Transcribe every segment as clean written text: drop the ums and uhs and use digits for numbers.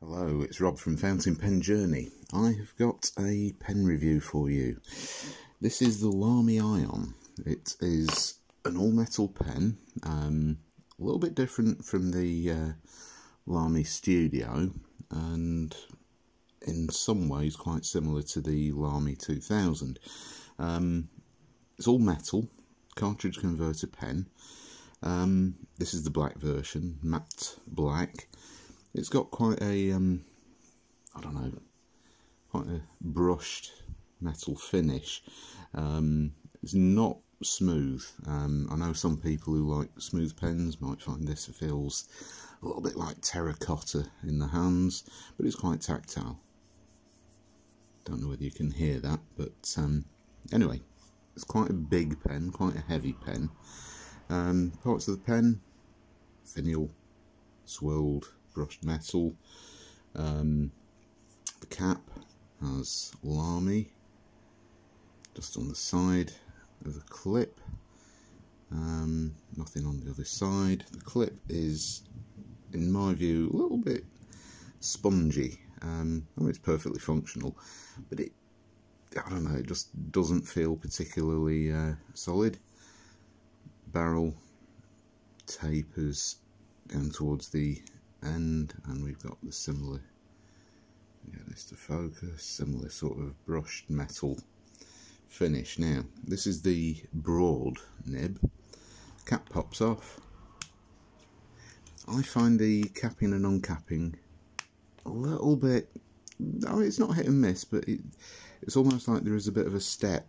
Hello, it's Rob from Fountain Pen Journey. I have got a pen review for you. This is the Lamy Aion. It is an all-metal pen, a little bit different from the Lamy Studio, and in some ways quite similar to the Lamy 2000. It's all metal, cartridge converter pen. This is the black version, matte black. It's got quite a, I don't know, quite a brushed metal finish. It's not smooth. I know some people who like smooth pens might find this feels a little bit like terracotta in the hands, but it's quite tactile. Don't know whether you can hear that, but anyway, it's quite a big pen, quite a heavy pen. Parts of the pen, finial, swirled, brushed metal. The cap has Lamy just on the side of the clip, nothing on the other side. The clip is, in my view, a little bit spongy. I mean, it's perfectly functional, but I don't know, it just doesn't feel particularly solid. Barrel tapers down towards the end, and we've got the similar, get this to focus, similar sort of brushed metal finish. Now this is the broad nib. Cap pops off. I find the capping and uncapping a little bit, I mean, it's not hit and miss, but it's almost like there is a bit of a step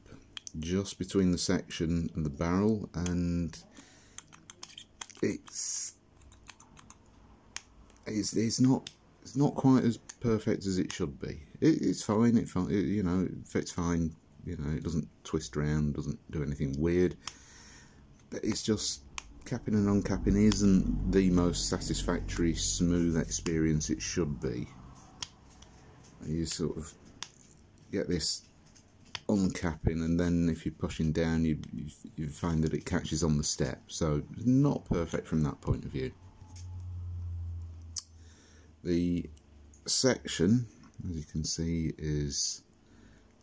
just between the section and the barrel, and it's not quite as perfect as it should be. It's fine. It you know, it fits fine. You know, it doesn't twist around, doesn't do anything weird. But it's just capping and uncapping isn't the most satisfactory, smooth experience it should be. You sort of get this uncapping, and then if you're pushing down, you find that it catches on the step. So not perfect from that point of view. The section, as you can see, is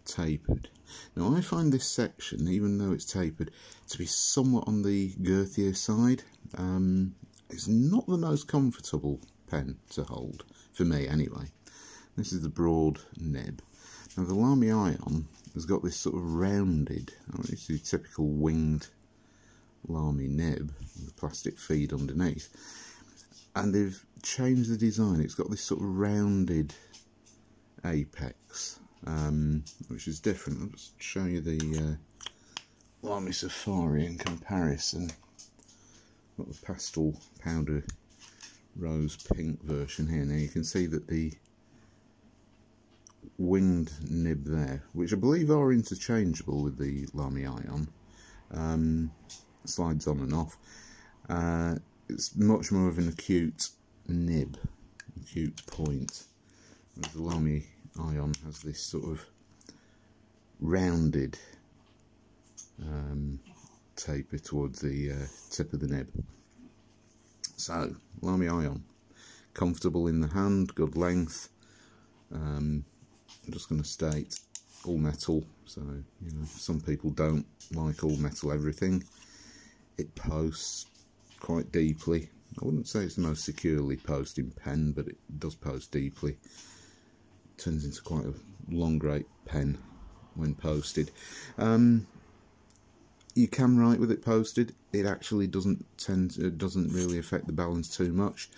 tapered. Now I find this section, even though it's tapered, to be somewhat on the girthier side. It's not the most comfortable pen to hold, for me anyway. This is the broad nib. Now the Lamy Aion has got this sort of rounded, it's the typical winged Lamy nib, with a plastic feed underneath. And they've changed the design. It's got this sort of rounded apex, which is different. I'll just show you the Lamy Safari in comparison. Got the pastel powder rose pink version here. Now you can see that the winged nib there, which I believe are interchangeable with the Lamy Aion, slides on and off. It's much more of an acute nib, acute point. Whereas the Lamy Aion has this sort of rounded taper towards the tip of the nib. So, Lamy Aion, comfortable in the hand, good length. I'm just going to state all metal, so you know, some people don't like all metal everything. It posts quite deeply. I wouldn't say it's the most securely posting pen, but it does post deeply. It turns into quite a long, great pen when posted. You can write with it posted. It actually doesn't really affect the balance too much.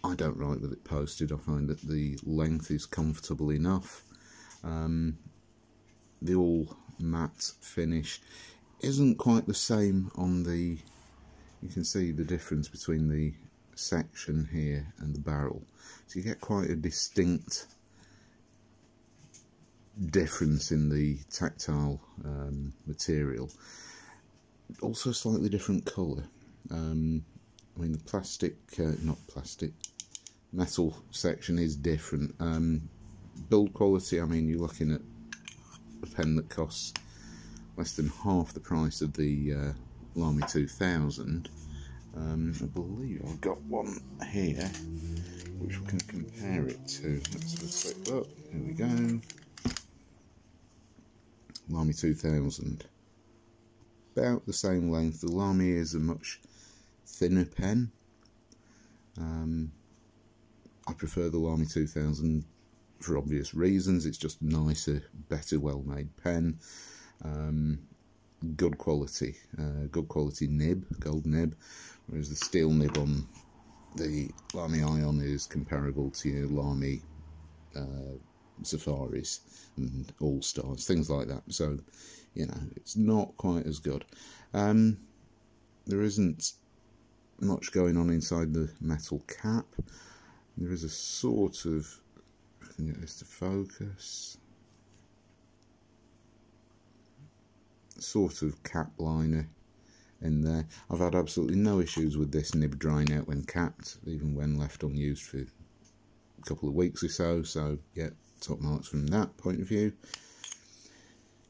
I don't write with it posted. I find that the length is comfortable enough. The all matte finish isn't quite the same on the. You can see the difference between the section here and the barrel. So you get quite a distinct difference in the tactile material. Also a slightly different colour. I mean, the plastic, metal section is different. Build quality, I mean, you're looking at a pen that costs less than half the price of the Lamy 2000. I believe I've got one here which we can compare it to. Let's have a quick look. Here we go. Lamy 2000. About the same length. The Lamy is a much thinner pen. I prefer the Lamy 2000 for obvious reasons. It's just a nicer, better, well-made pen. Good quality nib, gold nib, whereas the steel nib on the Lamy Aion is comparable to your Lamy Safaris and All Stars, things like that. So, you know, it's not quite as good. There isn't much going on inside the metal cap. There is a sort of, if I can get this to focus, sort of cap liner in there. I've had absolutely no issues with this nib drying out when capped, even when left unused for a couple of weeks or so. So yeah, top marks from that point of view.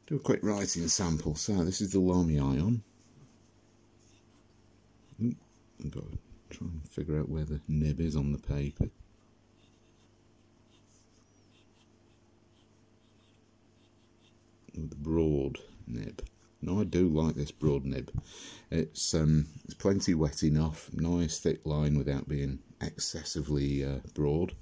Do a quick writing sample. So this is the Lamy Aion. I've got to try and figure out where the nib is on the paper. With the broad nib. Now I do like this broad nib. It's plenty wet enough, nice thick line without being excessively broad.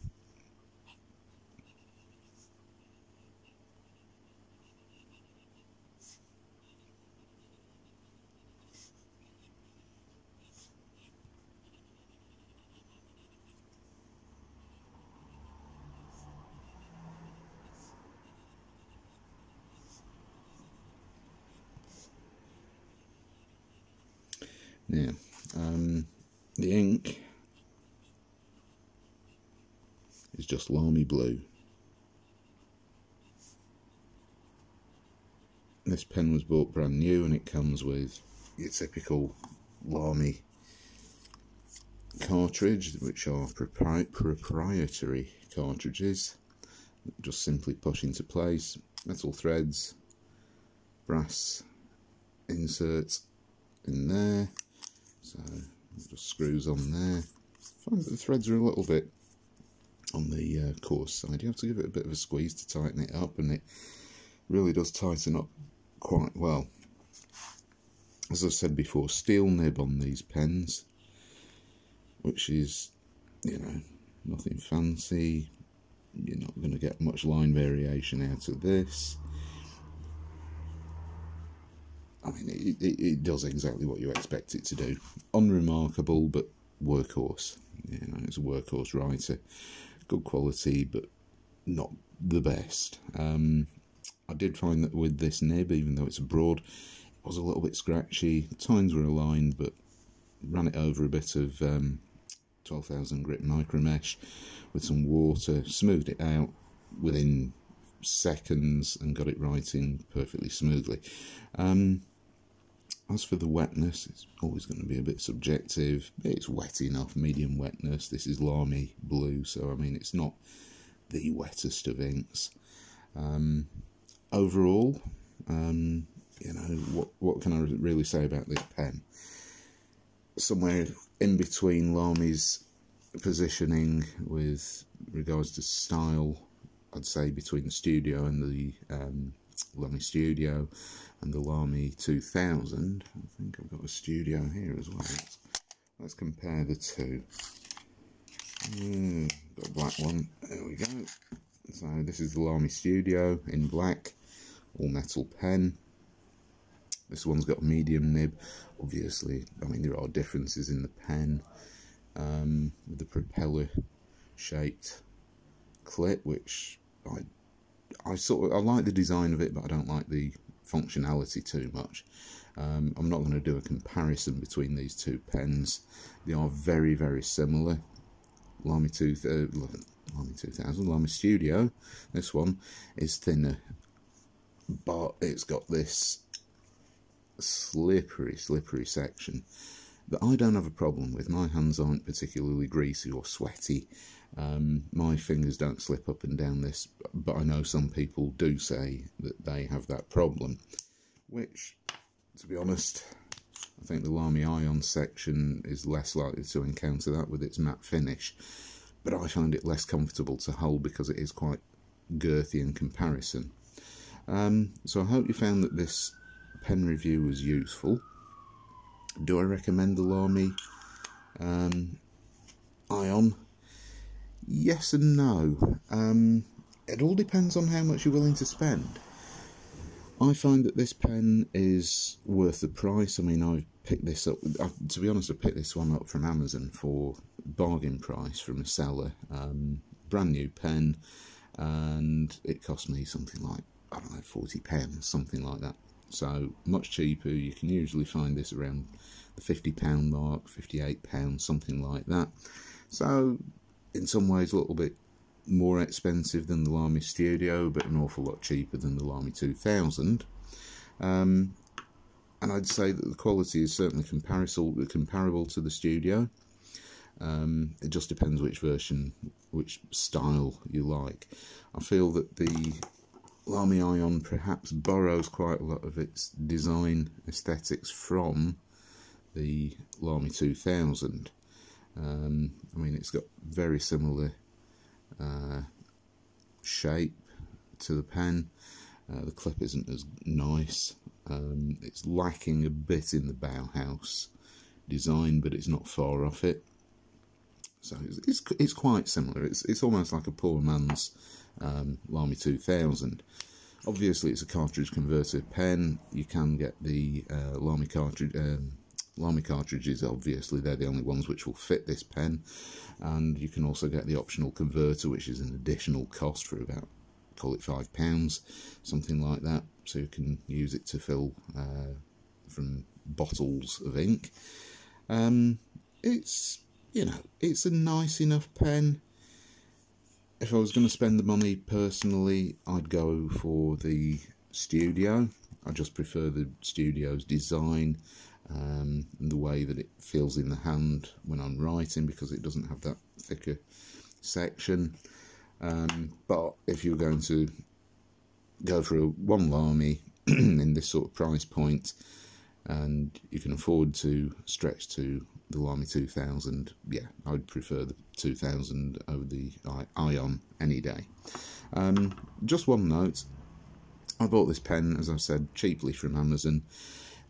Now, the ink is just Lamy blue. This pen was bought brand new and it comes with your typical Lamy cartridge, which are proprietary cartridges that just simply push into place, metal threads, brass inserts in there. So just screws on there. I find that the threads are a little bit on the coarse side. You have to give it a bit of a squeeze to tighten it up, and it really does tighten up quite well. As I've said before, steel nib on these pens, which is, you know, nothing fancy. You're not going to get much line variation out of this. I mean, it does exactly what you expect it to do. Unremarkable, but workhorse. You know, it's a workhorse writer. Good quality, but not the best. I did find that with this nib, even though it's broad, it was a little bit scratchy. Tines were aligned, but ran it over a bit of 12,000 grit micro mesh with some water, smoothed it out within seconds and got it writing perfectly smoothly. As for the wetness, it's always going to be a bit subjective. It's wet enough, medium wetness. This is Lamy blue, so I mean it's not the wettest of inks. Overall, you know, what can I really say about this pen? Somewhere in between Lamy's positioning with regards to style, I'd say between the Studio and the Lamy Studio and the Lamy 2000. I think I've got a Studio here as well. Let's compare the two. Got a black one. There we go. So this is the Lamy Studio in black, all metal pen. This one's got a medium nib. Obviously, I mean, there are differences in the pen with the propeller shaped clip, which I like the design of it, but I don't like the functionality too much. I'm not going to do a comparison between these two pens. They are very, very similar. Lamy 2000, Lamy Studio, this one is thinner, but it's got this slippery section that I don't have a problem with. My hands aren't particularly greasy or sweaty. My fingers don't slip up and down this, but I know some people do say that they have that problem, which, to be honest, I think the Lamy Aion section is less likely to encounter that with its matte finish. but I find it less comfortable to hold because it is quite girthy in comparison. So I hope you found that this pen review was useful. Do I recommend the Lamy Aion? Yes and no. It all depends on how much you're willing to spend. I find that this pen is worth the price. I mean, I've picked this up, to be honest, I picked this one up from Amazon for bargain price from a seller. Brand new pen, and it cost me something like, I don't know, £40, something like that. So much cheaper. You can usually find this around the £50 mark, £58, something like that. So in some ways a little bit more expensive than the Lamy Studio, but an awful lot cheaper than the Lamy 2000. And I'd say that the quality is certainly comparable to the Studio. It just depends which version, which style you like. I feel that the Lamy Aion perhaps borrows quite a lot of its design aesthetics from the Lamy 2000. I mean, it's got very similar shape to the pen. The clip isn't as nice. It's lacking a bit in the Bauhaus design, but it's not far off it. So it's quite similar. It's almost like a poor man's Lamy 2000. Obviously, it's a cartridge converter pen. You can get the Lamy cartridges. Obviously, they're the only ones which will fit this pen, and you can also get the optional converter, which is an additional cost for about, call it £5, something like that. So you can use it to fill from bottles of ink. It's, you know, it's a nice enough pen. If I was going to spend the money personally, I'd go for the Studio. I just prefer the Studio's design and the way that it feels in the hand when I'm writing, because it doesn't have that thicker section. But if you're going to go for one Lamy in this sort of price point, and you can afford to stretch to the Lamy 2000, yeah, I'd prefer the 2000 over the Aion any day. Just one note, I bought this pen, as I've said, cheaply from Amazon.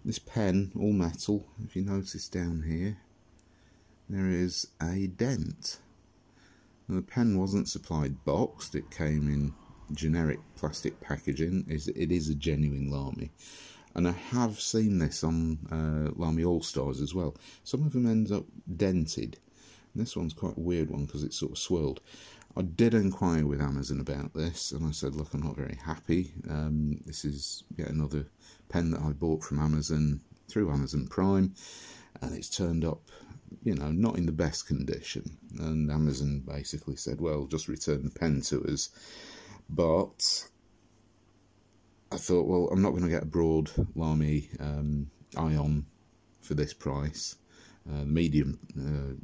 This pen, all metal, if you notice down here, there is a dent. Now, the pen wasn't supplied boxed, it came in generic plastic packaging. It is a genuine Lamy. And I have seen this on Lamy All-Stars as well. Some of them end up dented. And this one's quite a weird one because it's sort of swirled. I did inquire with Amazon about this, and I said, look, I'm not very happy. This is yet another pen that I bought from Amazon through Amazon Prime, and it's turned up, you know, not in the best condition. And Amazon basically said, well, just return the pen to us. But I thought, well, I'm not going to get a broad Lamy Aion for this price. Medium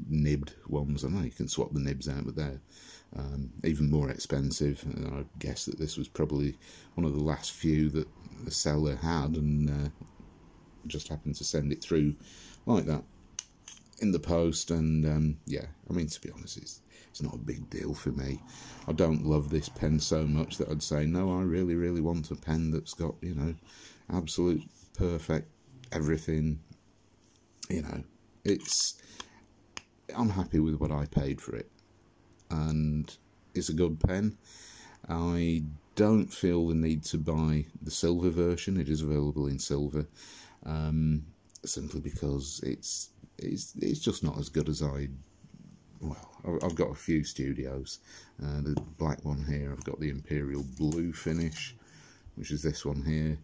nibbed ones, I know you can swap the nibs out, but they're even more expensive. And I guess that this was probably one of the last few that the seller had, and just happened to send it through like that in the post. And yeah, I mean, to be honest, it's not a big deal for me. I don't love this pen so much that I'd say, no, I really, really want a pen that's got, you know, absolute perfect everything. You know, I'm happy with what I paid for it, and it's a good pen. I don't feel the need to buy the silver version. It is available in silver, simply because it's just not as good as I've got a few Studios. The black one here, I've got the Imperial Blue finish, which is this one here.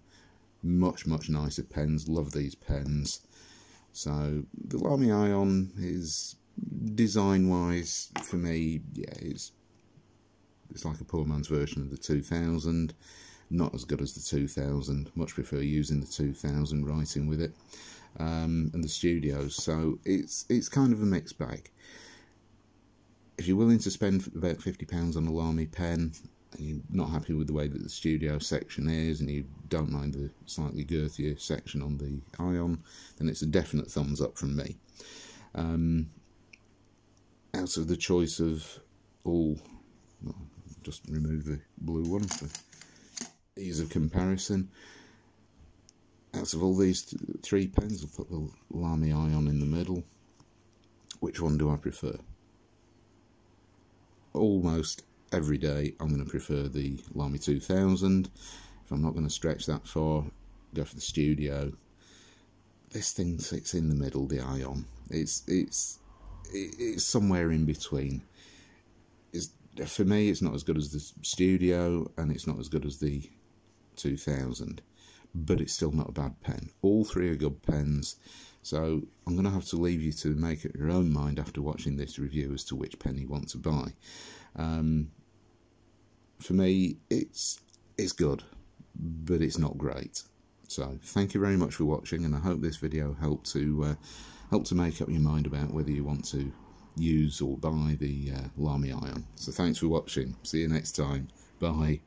Much, much nicer pens. Love these pens. So the Lamy Aion is, design-wise, for me, yeah, it's like a poor man's version of the 2000. Not as good as the 2000. Much prefer using the 2000, writing with it, and the Studios. So it's kind of a mixed bag. If you're willing to spend about £50 on a Lamy pen, and you're not happy with the way that the Studio section is, and you don't mind the slightly girthier section on the Aion, then it's a definite thumbs up from me. Out of the choice of all, well, just remove the blue one for ease of comparison. Out of all these three pens, I'll put the Lamy Aion in the middle. Which one do I prefer? Almost every day I'm going to prefer the Lamy 2000. If I'm not going to stretch that far, go for the Studio. This thing sits in the middle, the Aion. It's somewhere in between. For me, it's not as good as the Studio, and it's not as good as the 2000. But it's still not a bad pen. All three are good pens, so I'm going to have to leave you to make up your own mind after watching this review as to which pen you want to buy. For me, it's good, but it's not great. So thank you very much for watching, and I hope this video helped to make up your mind about whether you want to use or buy the Lamy Aion. So thanks for watching. See you next time. Bye.